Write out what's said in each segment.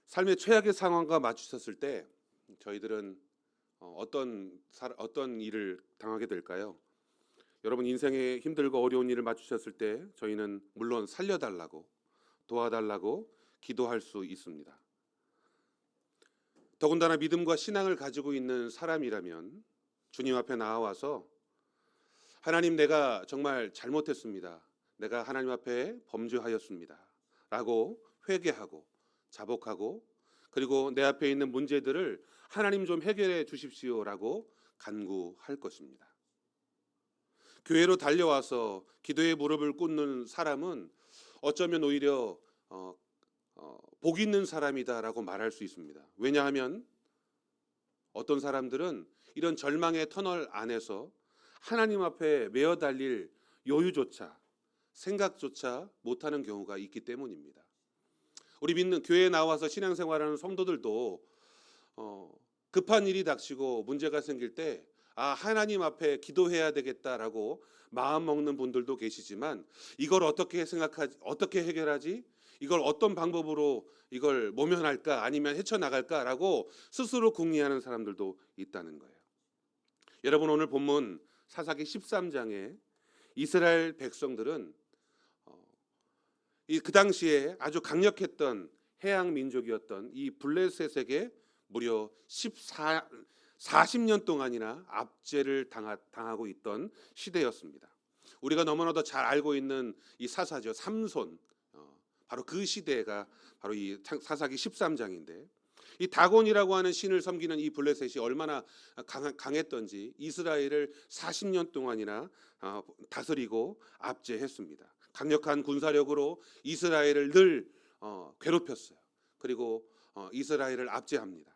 삶의 최악의 상황과 마주쳤을 때 저희들은 어떤 일을 당하게 될까요? 여러분 인생에 힘들고 어려운 일을 마주쳤을 때 저희는 물론 살려달라고 도와달라고 기도할 수 있습니다. 더군다나 믿음과 신앙을 가지고 있는 사람이라면 주님 앞에 나와서 하나님, 내가 정말 잘못했습니다. 내가 하나님 앞에 범죄하였습니다. 라고 회개하고 자복하고, 그리고 내 앞에 있는 문제들을 하나님 좀 해결해 주십시오라고 간구할 것입니다. 교회로 달려와서 기도의 무릎을 꿇는 사람은 어쩌면 오히려 복 있는 사람이다라고 말할 수 있습니다. 왜냐하면 어떤 사람들은 이런 절망의 터널 안에서 하나님 앞에 메어 달릴 여유조차, 생각조차 못하는 경우가 있기 때문입니다. 우리 믿는 교회에 나와서 신앙생활하는 성도들도 급한 일이 닥치고 문제가 생길 때 하나님 앞에 기도해야 되겠다라고 마음 먹는 분들도 계시지만, 이걸 어떻게 생각하지, 어떻게 해결하지, 이걸 어떤 방법으로 이걸 모면할까 아니면 헤쳐나갈까라고 스스로 궁리하는 사람들도 있다는 거예요. 여러분, 오늘 본문 사사기 13장에 이스라엘 백성들은 그 당시에 아주 강력했던 해양 민족이었던 이 블레셋에게 무려 40년 동안이나 압제를 당하고 있던 시대였습니다. 우리가 너무나도 잘 알고 있는 이 사사죠. 삼손. 바로 그 시대가 바로 이 사사기 13장인데, 이 다곤이라고 하는 신을 섬기는 이 블레셋이 얼마나 강했던지 이스라엘을 40년 동안이나 다스리고 압제했습니다. 강력한 군사력으로 이스라엘을 늘 괴롭혔어요. 그리고 이스라엘을 압제합니다.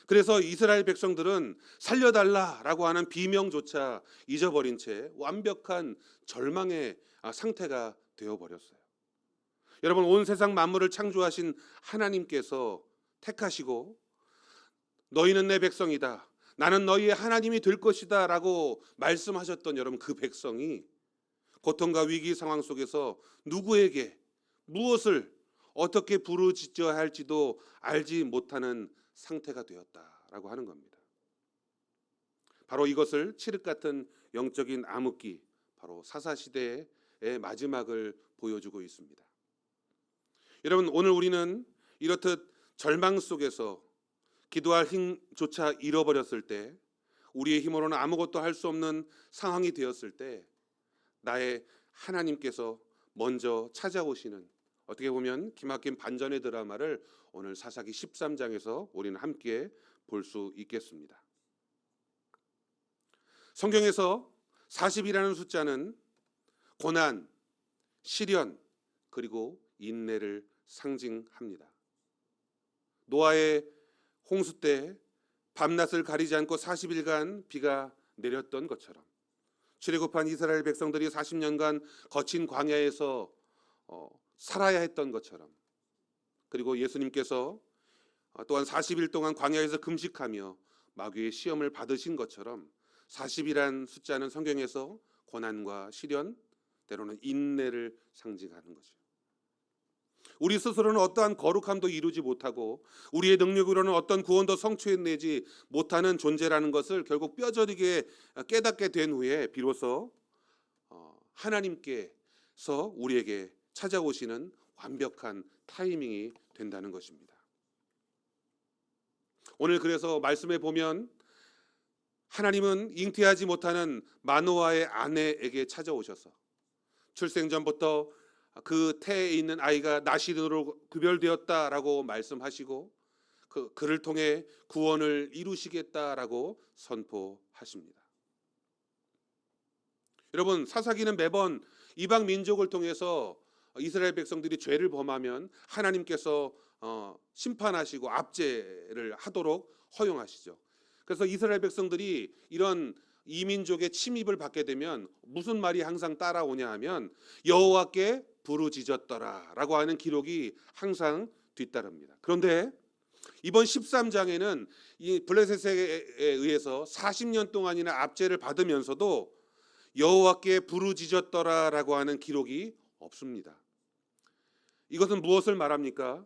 그래서 이스라엘 백성들은 살려달라라고 하는 비명조차 잊어버린 채 완벽한 절망의 상태가 되어버렸어요. 여러분, 온 세상 만물을 창조하신 하나님께서 택하시고 너희는 내 백성이다, 나는 너희의 하나님이 될 것이다 라고 말씀하셨던 여러분, 그 백성이 고통과 위기 상황 속에서 누구에게 무엇을 어떻게 부르짖어야 할지도 알지 못하는 상태가 되었다라고 하는 겁니다. 바로 이것을 칠흑 같은 영적인 암흑기, 바로 사사시대의 마지막을 보여주고 있습니다. 여러분, 오늘 우리는 이렇듯 절망 속에서 기도할 힘조차 잃어버렸을 때, 우리의 힘으로는 아무것도 할 수 없는 상황이 되었을 때 나의 하나님께서 먼저 찾아오시는, 어떻게 보면 기막힌 반전의 드라마를 오늘 사사기 13장에서 우리는 함께 볼 수 있겠습니다. 성경에서 40이라는 숫자는 고난, 시련, 그리고 인내를 상징합니다. 노아의 홍수 때 밤낮을 가리지 않고 40일간 비가 내렸던 것처럼, 출애굽한 이스라엘 백성들이 40년간 거친 광야에서 살아야 했던 것처럼, 그리고 예수님께서 또한 40일 동안 광야에서 금식하며 마귀의 시험을 받으신 것처럼 40이란 숫자는 성경에서 고난과 시련, 때로는 인내를 상징하는 거죠. 우리 스스로는 어떠한 거룩함도 이루지 못하고 우리의 능력으로는 어떤 구원도 성취해내지 못하는 존재라는 것을 결국 뼈저리게 깨닫게 된 후에 비로소 하나님께서 우리에게 찾아오시는 완벽한 타이밍이 된다는 것입니다. 오늘 그래서 말씀에 보면 하나님은 잉태하지 못하는 마노아의 아내에게 찾아오셔서 출생 전부터 그 태에 있는 아이가 나시린으로 구별되었다라고 말씀하시고 그를 통해 구원을 이루시겠다라고 선포하십니다. 여러분, 사사기는 매번 이방 민족을 통해서 이스라엘 백성들이 죄를 범하면 하나님께서 심판하시고 압제를 하도록 허용하시죠. 그래서 이스라엘 백성들이 이런 이민족의 침입을 받게 되면 무슨 말이 항상 따라오냐 하면 여호와께 부르짖었더라라고 하는 기록이 항상 뒤따릅니다. 그런데 이번 13장에는 이 블레셋에 의해서 40년 동안이나 압제를 받으면서도 여호와께 부르짖었더라라고 하는 기록이 없습니다. 이것은 무엇을 말합니까?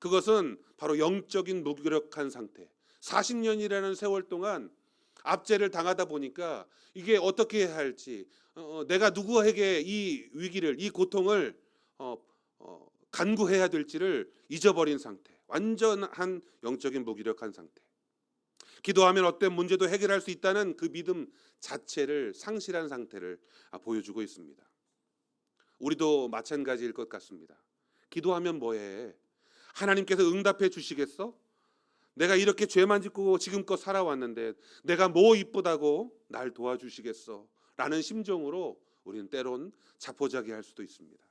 그것은 바로 영적인 무기력한 상태. 40년이라는 세월 동안 압제를 당하다 보니까 이게 어떻게 해야 할지, 내가 누구에게 이 위기를, 이 고통을 간구해야 될지를 잊어버린 상태. 완전한 영적인 무기력한 상태. 기도하면 어떤 문제도 해결할 수 있다는 그 믿음 자체를 상실한 상태를 보여주고 있습니다. 우리도 마찬가지일 것 같습니다. 기도하면 뭐해? 하나님께서 응답해 주시겠어? 내가 이렇게 죄만 짓고 지금껏 살아왔는데 내가 뭐 이쁘다고 날 도와주시겠어? 라는 심정으로 우리는 때론 자포자기할 수도 있습니다.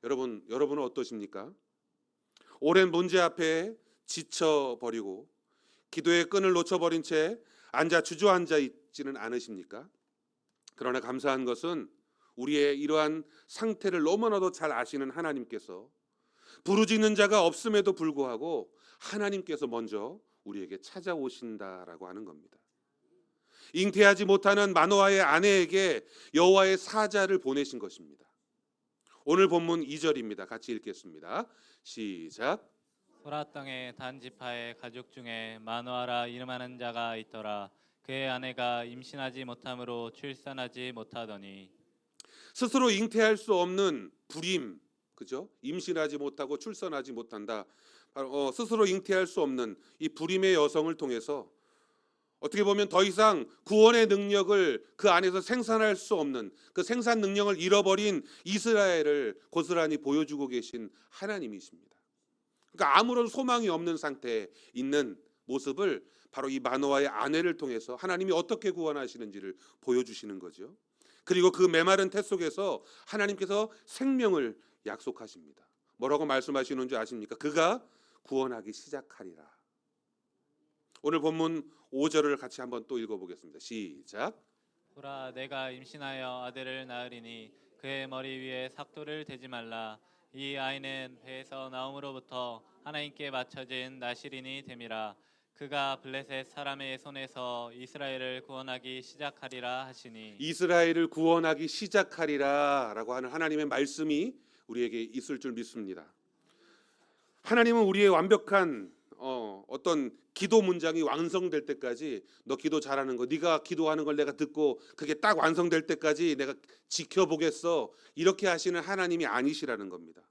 여러분은 어떠십니까? 오랜 문제 앞에 지쳐버리고 기도의 끈을 놓쳐버린 채 주저앉아 있지는 않으십니까? 그러나 감사한 것은 우리의 이러한 상태를 너무나도 잘 아시는 하나님께서 부르짖는 자가 없음에도 불구하고 하나님께서 먼저 우리에게 찾아오신다라고 하는 겁니다. 잉태하지 못하는 마노아의 아내에게 여호와의 사자를 보내신 것입니다. 오늘 본문 2절입니다. 같이 읽겠습니다. 시작. 소라 땅의 단지파의 가족 중에 마노아라 이름하는 자가 있더라. 그의 아내가 임신하지 못함으로 출산하지 못하더니. 스스로 잉태할 수 없는 불임, 그죠? 임신하지 못하고 출산하지 못한다. 바로 스스로 잉태할 수 없는 이 불임의 여성을 통해서 어떻게 보면 더 이상 구원의 능력을 그 안에서 생산할 수 없는 그 생산 능력을 잃어버린 이스라엘을 고스란히 보여주고 계신 하나님이십니다. 그러니까 아무런 소망이 없는 상태에 있는 모습을 바로 이 마노아의 아내를 통해서 하나님이 어떻게 구원하시는지를 보여주시는 거죠. 그리고 그 메마른 태 속에서 하나님께서 생명을 약속하십니다. 뭐라고 말씀하시는 줄 아십니까? 그가 구원하기 시작하리라. 오늘 본문 5절을 같이 한번 또 읽어보겠습니다. 시작. 보라, 내가 임신하여 아들을 낳으리니 그의 머리 위에 삭도를 대지 말라. 이 아이는 배에서 나옴으로부터 하나님께 맞춰진 나실인이 됨이라. 그가 블레셋 사람의 손에서 이스라엘을 구원하기 시작하리라 하시니. 이스라엘을 구원하기 시작하리라 라고 하는 하나님의 말씀이 우리에게 있을 줄 믿습니다. 하나님은 우리의 완벽한 어떤 기도 문장이 완성될 때까지 너 기도 잘하는 거, 네가 기도하는 걸 내가 듣고 그게 딱 완성될 때까지 내가 지켜보겠어, 이렇게 하시는 하나님이 아니시라는 겁니다.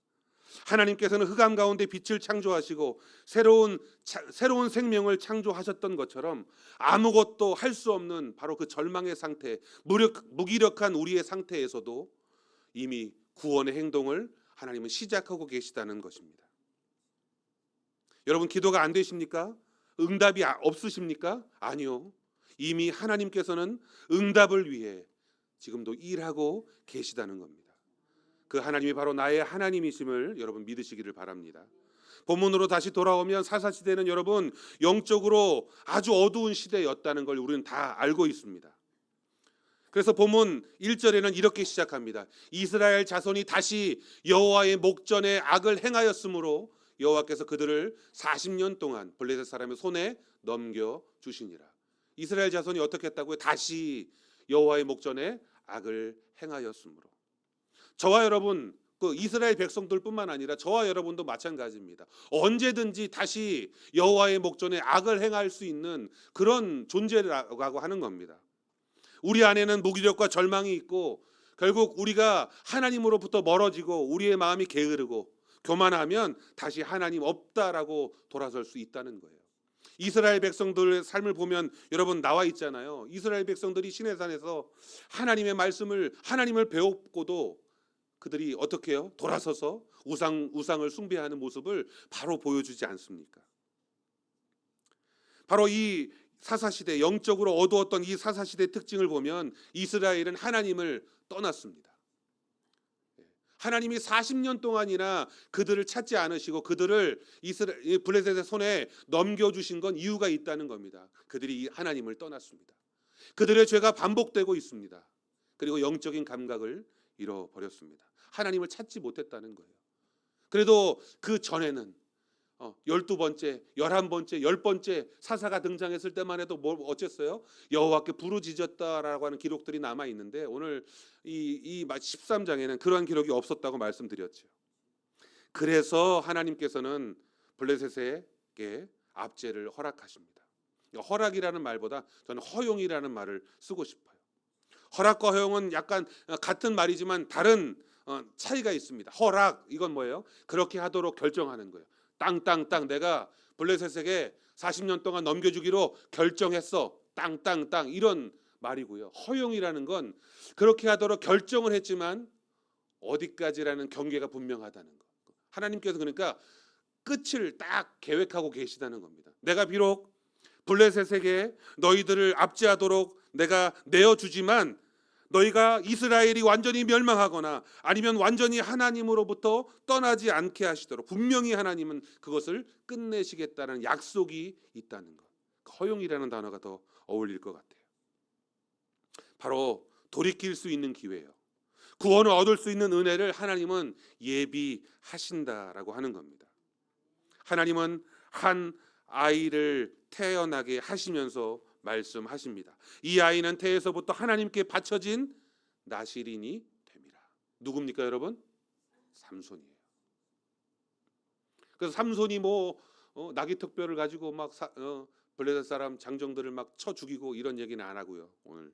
하나님께서는 흑암 가운데 빛을 창조하시고 새로운 생명을 창조하셨던 것처럼 아무것도 할 수 없는 바로 그 절망의 상태, 무기력한 우리의 상태에서도 이미 구원의 행동을 하나님은 시작하고 계시다는 것입니다. 여러분, 기도가 안 되십니까? 응답이 없으십니까? 아니요. 이미 하나님께서는 응답을 위해 지금도 일하고 계시다는 겁니다. 그 하나님이 바로 나의 하나님이심을 여러분 믿으시기를 바랍니다. 본문으로 다시 돌아오면 사사시대는 여러분 영적으로 아주 어두운 시대였다는 걸 우리는 다 알고 있습니다. 그래서 본문 1절에는 이렇게 시작합니다. 이스라엘 자손이 다시 여호와의 목전에 악을 행하였으므로 여호와께서 그들을 40년 동안 블레셋 사람의 손에 넘겨 주시니라. 이스라엘 자손이 어떻게 했다고요? 다시 여호와의 목전에 악을 행하였으므로. 저와 여러분, 그 이스라엘 백성들뿐만 아니라 저와 여러분도 마찬가지입니다. 언제든지 다시 여호와의 목전에 악을 행할 수 있는 그런 존재라고 하는 겁니다. 우리 안에는 무기력과 절망이 있고 결국 우리가 하나님으로부터 멀어지고 우리의 마음이 게으르고 교만하면 다시 하나님 없다라고 돌아설 수 있다는 거예요. 이스라엘 백성들의 삶을 보면 여러분 나와 있잖아요. 이스라엘 백성들이 시내산에서 하나님을 배웠고도 그들이 어떻게 해요? 돌아서서 우상을 숭배하는 모습을 바로 보여주지 않습니까? 바로 이 사사시대, 영적으로 어두웠던 이 사사시대의 특징을 보면 이스라엘은 하나님을 떠났습니다. 하나님이 40년 동안이나 그들을 찾지 않으시고 그들을 블레셋의 손에 넘겨주신 건 이유가 있다는 겁니다. 그들이 하나님을 떠났습니다. 그들의 죄가 반복되고 있습니다. 그리고 영적인 감각을 잃어버렸습니다. 하나님을 찾지 못했다는 거예요. 그래도 그 전에는 12번째, 11번째, 10번째 사사가 등장했을 때만 해도 뭘 어쨌어요? 여호와께 부르짖었다라고 하는 기록들이 남아 있는데 오늘 이 13장에는 그러한 기록이 없었다고 말씀드렸죠. 그래서 하나님께서는 블레셋에게 압제를 허락하십니다. 허락이라는 말보다 저는 허용이라는 말을 쓰고 싶어요. 허락과 허용은 약간 같은 말이지만 다른 차이가 있습니다. 허락, 이건 뭐예요? 그렇게 하도록 결정하는 거예요. 땅 내가 블레셋에게 40년 동안 넘겨주기로 결정했어. 땅 이런 말이고요. 허용이라는 건 그렇게 하도록 결정을 했지만 어디까지라는 경계가 분명하다는 거. 하나님께서 그러니까 끝을 딱 계획하고 계시다는 겁니다. 내가 비록 블레셋에게 너희들을 압제하도록 내가 내어주지만 너희가 이스라엘이 완전히 멸망하거나 아니면 완전히 하나님으로부터 떠나지 않게 하시도록 분명히 하나님은 그것을 끝내시겠다는 약속이 있다는 것. 허용이라는 단어가 더 어울릴 것 같아요. 바로 돌이킬 수 있는 기회예요. 구원을 얻을 수 있는 은혜를 하나님은 예비하신다라고 하는 겁니다. 하나님은 한 아이를 태어나게 하시면서 말씀하십니다. 이 아이는 태에서부터 하나님께 바쳐진 나실인이 됨이라. 누굽니까 여러분? 삼손이에요. 그래서 삼손이 나귀 특별을 가지고 막 블레셋 사람 장정들을 막 쳐 죽이고 이런 얘기는 안 하고요. 오늘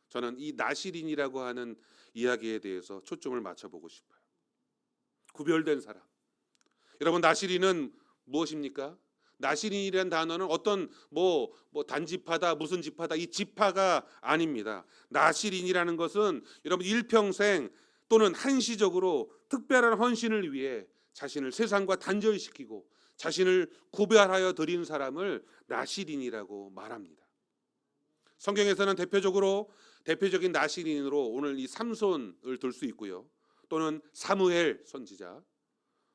저는 이 나실인이라고 하는 이야기에 대해서 초점을 맞춰보고 싶어요. 구별된 사람. 여러분, 나실인은 무엇입니까? 나실인이라는 단어는 어떤 단지파다 무슨 지파다 이 지파가 아닙니다. 나실인이라는 것은 여러분 일평생 또는 한시적으로 특별한 헌신을 위해 자신을 세상과 단절시키고 자신을 구별하여 드린 사람을 나실인이라고 말합니다. 성경에서는 대표적인 나실인으로 오늘 이 삼손을 들 수 있고요. 또는 사무엘 선지자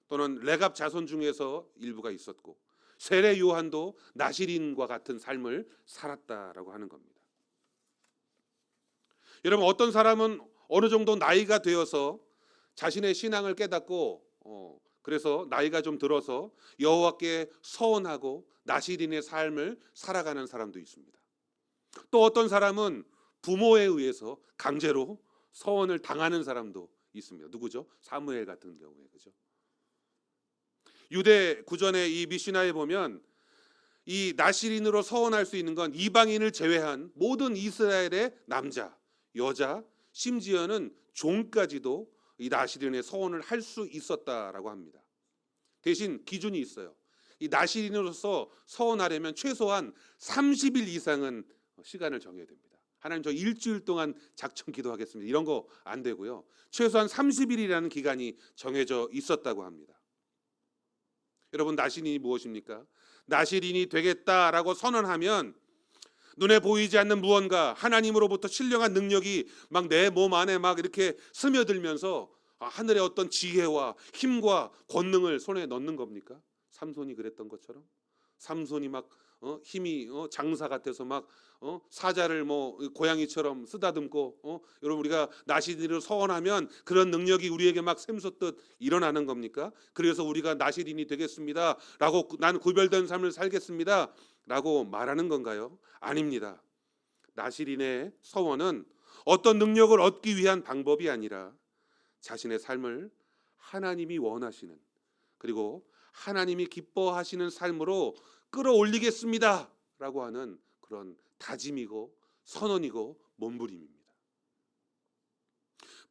또는 레갑 자손 중에서 일부가 있었고 세례 요한도 나실인과 같은 삶을 살았다라고 하는 겁니다. 여러분, 어떤 사람은 어느 정도 나이가 되어서 자신의 신앙을 깨닫고 그래서 나이가 좀 들어서 여호와께 서원하고 나실인의 삶을 살아가는 사람도 있습니다. 또 어떤 사람은 부모에 의해서 강제로 서원을 당하는 사람도 있습니다. 누구죠? 사무엘 같은 경우에, 그죠? 유대 구전의 이 미시나에 보면 이 나실인으로 서원할 수 있는 건 이방인을 제외한 모든 이스라엘의 남자, 여자, 심지어는 종까지도 이 나실인의 서원을 할 수 있었다라고 합니다. 대신 기준이 있어요. 이 나실인으로서 서원하려면 최소한 30일 이상은 시간을 정해야 됩니다. 하나님, 저 일주일 동안 작정 기도하겠습니다. 이런 거 안 되고요. 최소한 30일이라는 기간이 정해져 있었다고 합니다. 여러분, 나실인이 무엇입니까? 나실인이 되겠다라고 선언하면 눈에 보이지 않는 무언가 하나님으로부터 신령한 능력이 막 내 몸 안에 막 이렇게 스며들면서 하늘의 어떤 지혜와 힘과 권능을 손에 넣는 겁니까? 삼손이 그랬던 것처럼 삼손이 막 힘이 장사 같아서 막 사자를 고양이처럼 쓰다듬고 여러분, 우리가 나실인으로 서원하면 그런 능력이 우리에게 막 샘솟듯 일어나는 겁니까? 그래서 우리가 나실인이 되겠습니다 라고 난 구별된 삶을 살겠습니다 라고 말하는 건가요? 아닙니다. 나실인의 서원은 어떤 능력을 얻기 위한 방법이 아니라 자신의 삶을 하나님이 원하시는, 그리고 하나님이 기뻐하시는 삶으로 끌어올리겠습니다 라고 하는 그런 다짐이고 선언이고 몸부림입니다.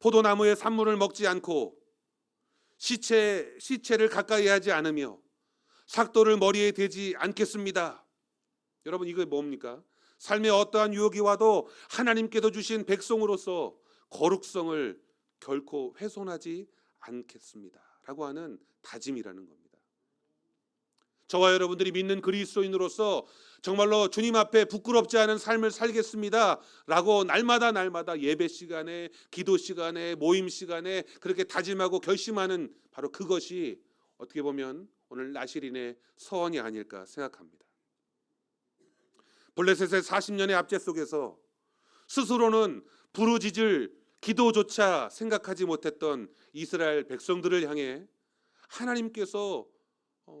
포도나무의 산물을 먹지 않고 시체를 가까이 하지 않으며 삭도를 머리에 대지 않겠습니다. 여러분, 이게 뭡니까? 삶에 어떠한 유혹이 와도 하나님께서 주신 백성으로서 거룩성을 결코 훼손하지 않겠습니다 라고 하는 다짐이라는 겁니다. 저와 여러분들이 믿는 그리스도인으로서 정말로 주님 앞에 부끄럽지 않은 삶을 살겠습니다 라고 날마다 예배 시간에, 기도 시간에, 모임 시간에 그렇게 다짐하고 결심하는 바로 그것이 어떻게 보면 오늘 나실인의 서원이 아닐까 생각합니다. 블레셋의 40년의 압제 속에서 스스로는 부르짖을 기도조차 생각하지 못했던 이스라엘 백성들을 향해 하나님께서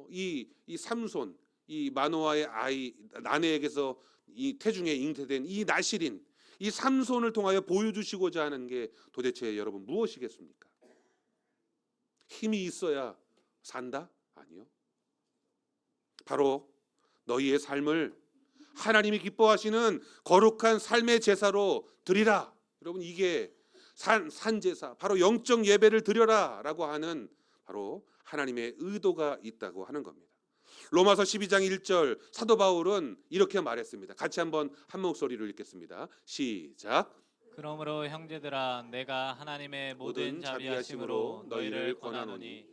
이 삼손, 이 마노아의 아이 아내에게서 이 태중에 잉태된 이 나실인, 이 삼손을 통하여 보여주시고자 하는 게 도대체 여러분 무엇이겠습니까? 힘이 있어야 산다? 아니요. 바로 너희의 삶을 하나님이 기뻐하시는 거룩한 삶의 제사로 드리라. 여러분, 이게 산제사, 바로 영적 예배를 드려라 라고 하는 바로 하나님의 의도가 있다고 하는 겁니다. 로마서 12장 1절 사도 바울은 이렇게 말했습니다. 같이 한번 한 목소리로 읽겠습니다. 시작. 그러므로 형제들아 내가 하나님의 모든 자비하심으로 너희를 권하노니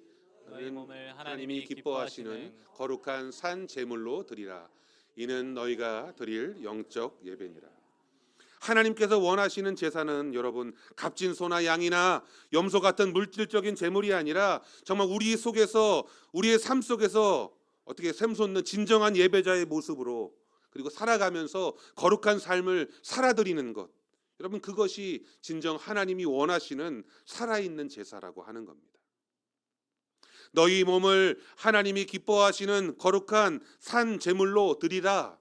너희 몸을 하나님이 기뻐하시는 거룩한 산 제물로 드리라. 이는 너희가 드릴 영적 예배니라. 하나님께서 원하시는 제사는 여러분 값진 소나 양이나 염소 같은 물질적인 제물이 아니라 정말 우리 속에서, 우리의 삶 속에서 어떻게 샘솟는 진정한 예배자의 모습으로, 그리고 살아가면서 거룩한 삶을 살아드리는 것, 여러분 그것이 진정 하나님이 원하시는 살아있는 제사라고 하는 겁니다. 너희 몸을 하나님이 기뻐하시는 거룩한 산 제물로 드리라.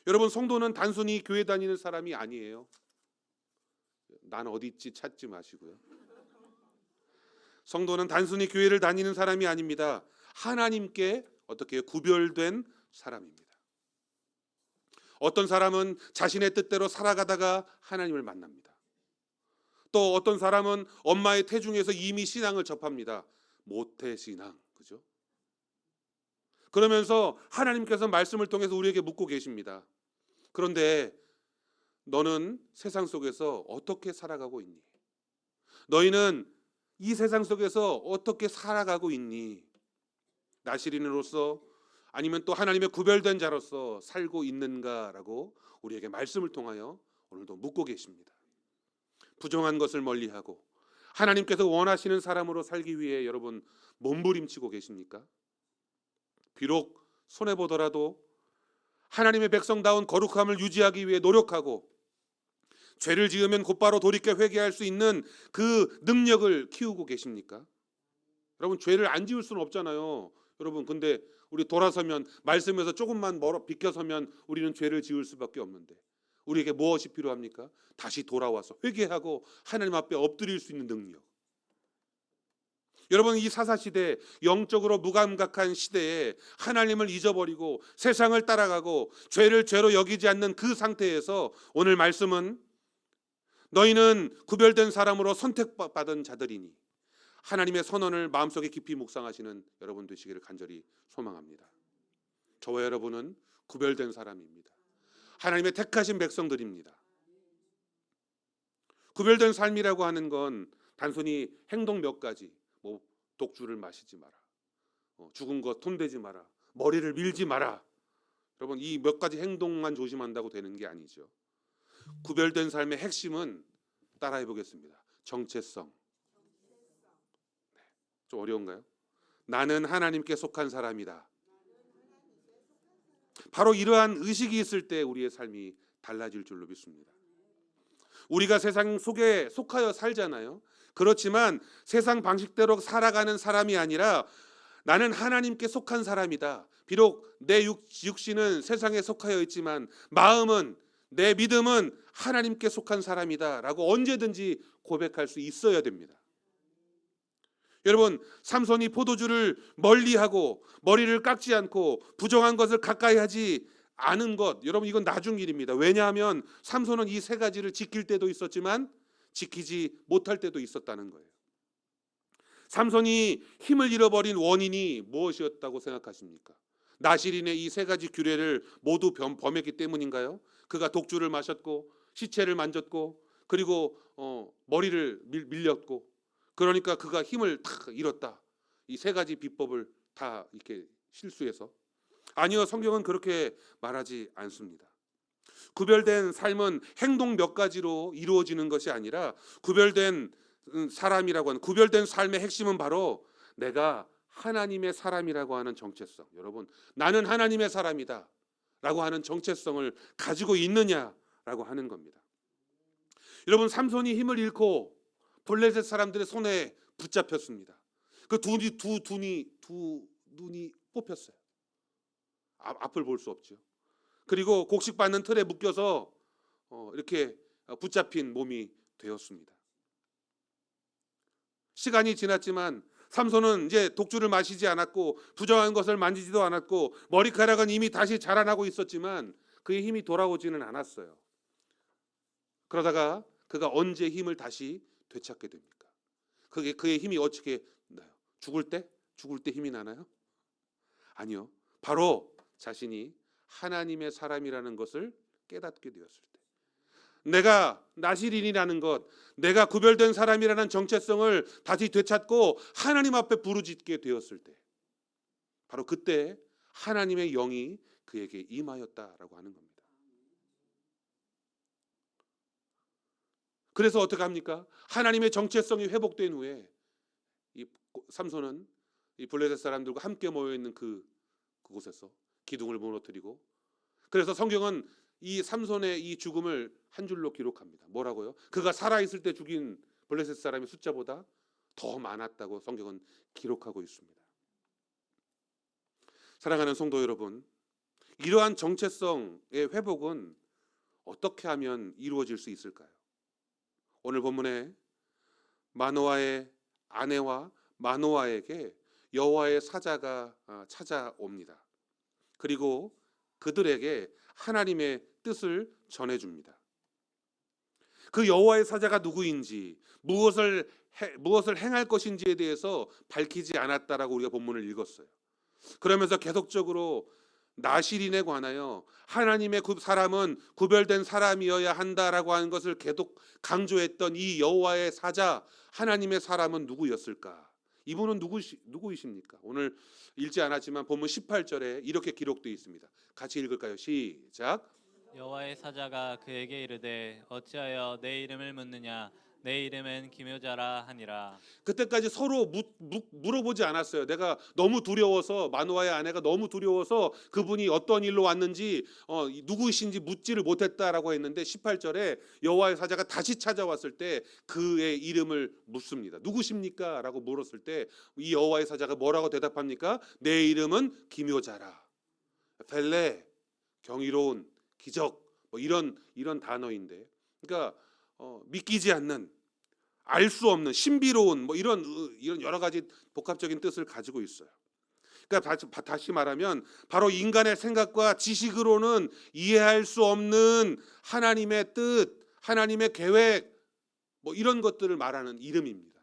여러분, 성도는 단순히 교회 다니는 사람이 아니에요. 난 어디 있지 찾지 마시고요. 성도는 단순히 교회를 다니는 사람이 아닙니다. 하나님께 어떻게 구별된 사람입니다. 어떤 사람은 자신의 뜻대로 살아가다가 하나님을 만납니다. 또 어떤 사람은 엄마의 태중에서 이미 신앙을 접합니다. 모태신앙, 그죠? 그러면서 하나님께서 말씀을 통해서 우리에게 묻고 계십니다. 그런데 너는 세상 속에서 어떻게 살아가고 있니? 너희는 이 세상 속에서 어떻게 살아가고 있니? 나시린으로서 아니면 또 하나님의 구별된 자로서 살고 있는가라고 우리에게 말씀을 통하여 오늘도 묻고 계십니다. 부정한 것을 멀리하고 하나님께서 원하시는 사람으로 살기 위해 여러분 몸부림치고 계십니까? 비록 손해보더라도 하나님의 백성다운 거룩함을 유지하기 위해 노력하고 죄를 지으면 곧바로 돌이켜 회개할 수 있는 그 능력을 키우고 계십니까? 여러분, 죄를 안 지을 수는 없잖아요. 여러분, 근데 우리 돌아서면, 말씀에서 조금만 멀어 비켜서면 우리는 죄를 지을 수밖에 없는데 우리에게 무엇이 필요합니까? 다시 돌아와서 회개하고 하나님 앞에 엎드릴 수 있는 능력. 여러분, 이 사사시대, 영적으로 무감각한 시대에 하나님을 잊어버리고 세상을 따라가고 죄를 죄로 여기지 않는 그 상태에서 오늘 말씀은 너희는 구별된 사람으로 선택받은 자들이니 하나님의 선언을 마음속에 깊이 묵상하시는 여러분 되시기를 간절히 소망합니다. 저와 여러분은 구별된 사람입니다. 하나님의 택하신 백성들입니다. 구별된 삶이라고 하는 건 단순히 행동 몇 가지, 뭐 독주를 마시지 마라, 죽은 것 손대지 마라, 머리를 밀지 마라, 여러분 이 몇 가지 행동만 조심한다고 되는 게 아니죠. 구별된 삶의 핵심은 따라해 보겠습니다. 정체성. 좀 어려운가요? 나는 하나님께 속한 사람이다. 바로 이러한 의식이 있을 때 우리의 삶이 달라질 줄로 믿습니다. 우리가 세상 속에 속하여 살잖아요. 그렇지만 세상 방식대로 살아가는 사람이 아니라 나는 하나님께 속한 사람이다. 비록 내 육신은 세상에 속하여 있지만 마음은, 내 믿음은 하나님께 속한 사람이다 라고 언제든지 고백할 수 있어야 됩니다. 여러분, 삼손이 포도주를 멀리하고 머리를 깎지 않고 부정한 것을 가까이 하지 않은 것, 여러분 이건 나중 일입니다. 왜냐하면 삼손은 이 세 가지를 지킬 때도 있었지만 지키지 못할 때도 있었다는 거예요. 삼손이 힘을 잃어버린 원인이 무엇이었다고 생각하십니까? 나시린의 이 세 가지 규례를 모두 범했기 때문인가요? 그가 독주를 마셨고 시체를 만졌고 그리고 머리를 밀렸고, 그러니까 그가 힘을 다 잃었다. 이 세 가지 비법을 다 이렇게 실수해서. 아니요, 성경은 그렇게 말하지 않습니다. 구별된 삶은 행동 몇 가지로 이루어지는 것이 아니라 구별된 사람이라고 하는, 구별된 삶의 핵심은 바로 내가 하나님의 사람이라고 하는 정체성. 여러분, 나는 하나님의 사람이다 라고 하는 정체성을 가지고 있느냐라고 하는 겁니다. 여러분, 삼손이 힘을 잃고 블레셋 사람들의 손에 붙잡혔습니다. 그 두 눈이 뽑혔어요. 앞을 볼 수 없죠. 그리고 곡식받는 틀에 묶여서 이렇게 붙잡힌 몸이 되었습니다. 시간이 지났지만 삼손은 이제 독주를 마시지 않았고 부정한 것을 만지지도 않았고 머리카락은 이미 다시 자라나고 있었지만 그의 힘이 돌아오지는 않았어요. 그러다가 그가 언제 힘을 다시 되찾게 됩니까? 그의 힘이 어떻게 나요? 죽을 때 힘이 나나요? 아니요. 바로 자신이 하나님의 사람이라는 것을 깨닫게 되었을 때, 내가 나실인이라는 것, 내가 구별된 사람이라는 정체성을 다시 되찾고 하나님 앞에 부르짖게 되었을 때, 바로 그때 하나님의 영이 그에게 임하였다라고 하는 겁니다. 그래서 어떻게 합니까? 하나님의 정체성이 회복된 후에 이 삼손은 이 블레셋 사람들과 함께 모여 있는 그곳에서 기둥을 무너뜨리고, 그래서 성경은 이 삼손의 이 죽음을 한 줄로 기록합니다. 뭐라고요? 그가 살아 있을 때 죽인 블레셋 사람의 숫자보다 더 많았다고 성경은 기록하고 있습니다. 사랑하는 성도 여러분, 이러한 정체성의 회복은 어떻게 하면 이루어질 수 있을까요? 오늘 본문에 마노아의 아내와 마노아에게 여호와의 사자가 찾아옵니다. 그리고 그들에게 하나님의 뜻을 전해줍니다. 그 여호와의 사자가 누구인지, 무엇을 행할 것인지에 대해서 밝히지 않았다라고 우리가 본문을 읽었어요. 그러면서 계속적으로 나실인에 관하여 하나님의 사람은 구별된 사람이어야 한다라고 하는 것을 계속 강조했던 이 여호와의 사자, 하나님의 사람은 누구였을까? 이분은 누구이십니까? 오늘 읽지 않았지만 본문 18절에 이렇게 기록되어 있습니다. 같이 읽을까요? 시작. 여호와의 사자가 그에게 이르되 어찌하여 내 이름을 묻느냐 내 이름은 기묘자라 하니라. 그때까지 서로 물어보지 않았어요. 내가 너무 두려워서, 마노아의 아내가 너무 두려워서 그분이 어떤 일로 왔는지 누구이신지 묻지를 못했다라고 했는데 18절에 여호와의 사자가 다시 찾아왔을 때 그의 이름을 묻습니다. 누구십니까? 라고 물었을 때 이 여호와의 사자가 뭐라고 대답합니까? 내 이름은 기묘자라. 벨레, 경이로운, 기적, 뭐 이런 단어인데, 그러니까 믿기지 않는, 알 수 없는, 신비로운, 뭐 이런 여러 가지 복합적인 뜻을 가지고 있어요. 그러니까 다시 말하면 바로 인간의 생각과 지식으로는 이해할 수 없는 하나님의 뜻, 하나님의 계획, 뭐 이런 것들을 말하는 이름입니다.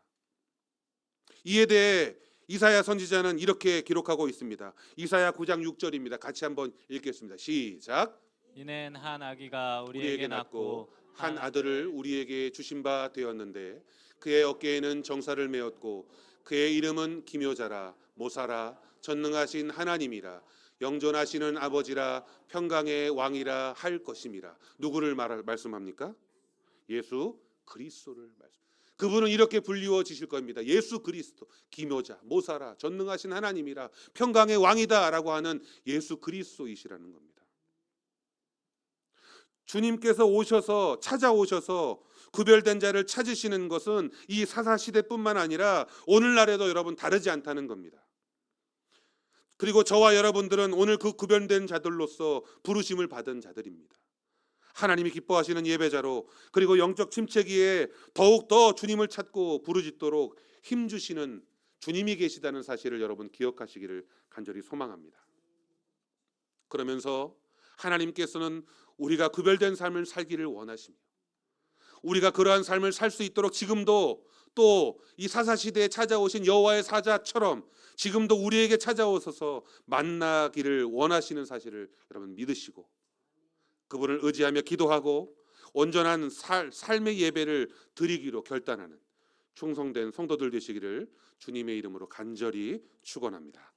이에 대해 이사야 선지자는 이렇게 기록하고 있습니다. 이사야 9장 6절입니다. 같이 한번 읽겠습니다. 시작. 이는 한 아기가 우리에게 우리에게 낳고 낳고 한 아들을 우리에게 주신 바 되었는데 그의 어깨에는 정사를 메었고 그의 이름은 기묘자라, 모사라, 전능하신 하나님이라, 영존하시는 아버지라, 평강의 왕이라 할 것임이라. 누구를 말씀합니까? 예수 그리스도를 말씀. 그분은 이렇게 불리워지실 겁니다. 예수 그리스도, 기묘자, 모사라, 전능하신 하나님이라, 평강의 왕이다라고 하는 예수 그리스도이시라는 겁니다. 주님께서 찾아오셔서 구별된 자를 찾으시는 것은 이 사사시대뿐만 아니라 오늘날에도 여러분 다르지 않다는 겁니다. 그리고 저와 여러분들은 오늘 그 구별된 자들로서 부르심을 받은 자들입니다. 하나님이 기뻐하시는 예배자로, 그리고 영적 침체기에 더욱더 주님을 찾고 부르짖도록 힘주시는 주님이 계시다는 사실을 여러분 기억하시기를 간절히 소망합니다. 그러면서 하나님께서는 우리가 구별된 삶을 살기를 원하시며, 우리가 그러한 삶을 살 수 있도록 지금도 또 이 사사시대에 찾아오신 여호와의 사자처럼 지금도 우리에게 찾아오셔서 만나기를 원하시는 사실을 여러분 믿으시고, 그분을 의지하며 기도하고 온전한 삶의 예배를 드리기로 결단하는 충성된 성도들 되시기를 주님의 이름으로 간절히 축원합니다.